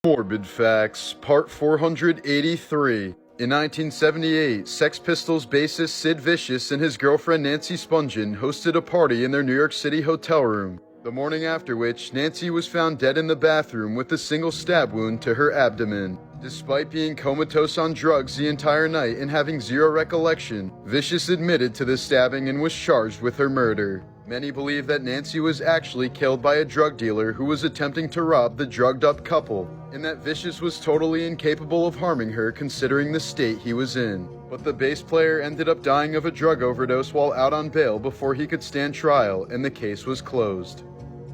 Morbid Facts, Part 483. In 1978, Sex Pistols bassist Sid Vicious and his girlfriend Nancy Spungen hosted a party in their New York City hotel room, the morning after which Nancy was found dead in the bathroom with a single stab wound to her abdomen. Despite being comatose on drugs the entire night and having zero recollection, Vicious admitted to the stabbing and was charged with her murder. Many believe that Nancy was actually killed by a drug dealer who was attempting to rob the drugged-up couple, and that Vicious was totally incapable of harming her considering the state he was in. But the bass player ended up dying of a drug overdose while out on bail before he could stand trial, and the case was closed.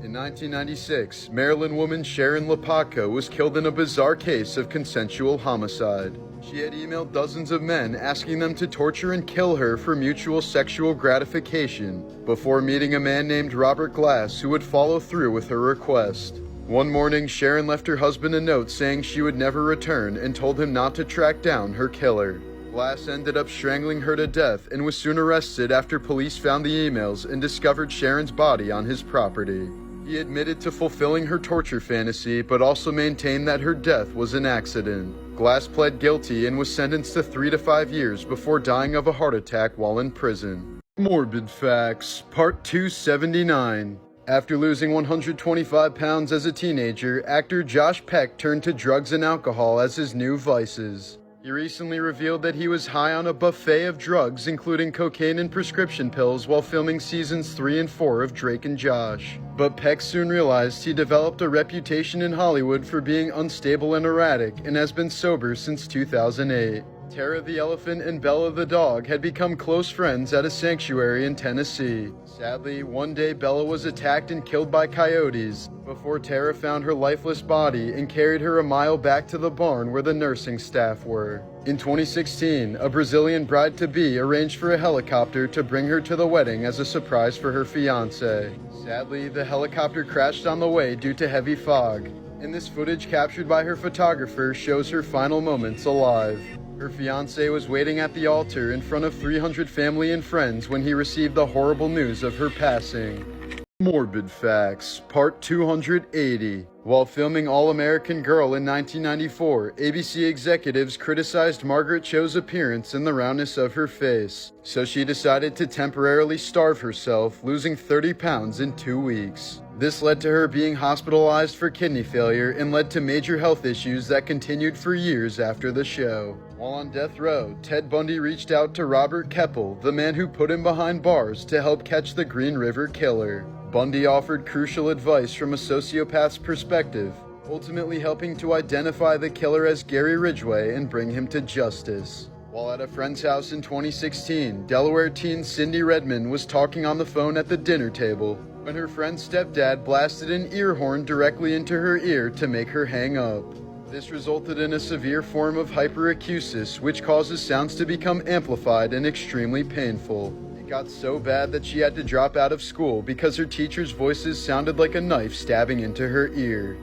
In 1996, Maryland woman Sharon Lapacco was killed in a bizarre case of consensual homicide. She had emailed dozens of men asking them to torture and kill her for mutual sexual gratification, before meeting a man named Robert Glass who would follow through with her request. One morning, Sharon left her husband a note saying she would never return and told him not to track down her killer. Glass ended up strangling her to death and was soon arrested after police found the emails and discovered Sharon's body on his property. He admitted to fulfilling her torture fantasy, but also maintained that her death was an accident. Glass pled guilty and was sentenced to 3 to 5 years before dying of a heart attack while in prison. Morbid Facts, Part 279. After losing 125 pounds as a teenager, actor Josh Peck turned to drugs and alcohol as his new vices. He recently revealed that he was high on a buffet of drugs, including cocaine and prescription pills, while filming seasons 3 and 4 of Drake and Josh. But Peck soon realized he developed a reputation in Hollywood for being unstable and erratic, and has been sober since 2008. Tara the elephant and Bella the dog had become close friends at a sanctuary in Tennessee. Sadly, one day Bella was attacked and killed by coyotes, before Tara found her lifeless body and carried her a mile back to the barn where the nursing staff were. In 2016, a Brazilian bride-to-be arranged for a helicopter to bring her to the wedding as a surprise for her fiancé. Sadly, the helicopter crashed on the way due to heavy fog, and this footage captured by her photographer shows her final moments alive. Her fiancé was waiting at the altar in front of 300 family and friends when he received the horrible news of her passing. Morbid Facts, Part 280. While filming All-American Girl in 1994, ABC executives criticized Margaret Cho's appearance and the roundness of her face, so she decided to temporarily starve herself, losing 30 pounds in 2 weeks. This led to her being hospitalized for kidney failure and led to major health issues that continued for years after the show. While on death row, Ted Bundy reached out to Robert Keppel, the man who put him behind bars, to help catch the Green River Killer. Bundy offered crucial advice from a sociopath's perspective, ultimately helping to identify the killer as Gary Ridgway and bring him to justice. While at a friend's house in 2016, Delaware teen Cindy Redmond was talking on the phone at the dinner table when her friend's stepdad blasted an ear horn directly into her ear to make her hang up. This resulted in a severe form of hyperacusis, which causes sounds to become amplified and extremely painful. It got so bad that she had to drop out of school because her teacher's voices sounded like a knife stabbing into her ear.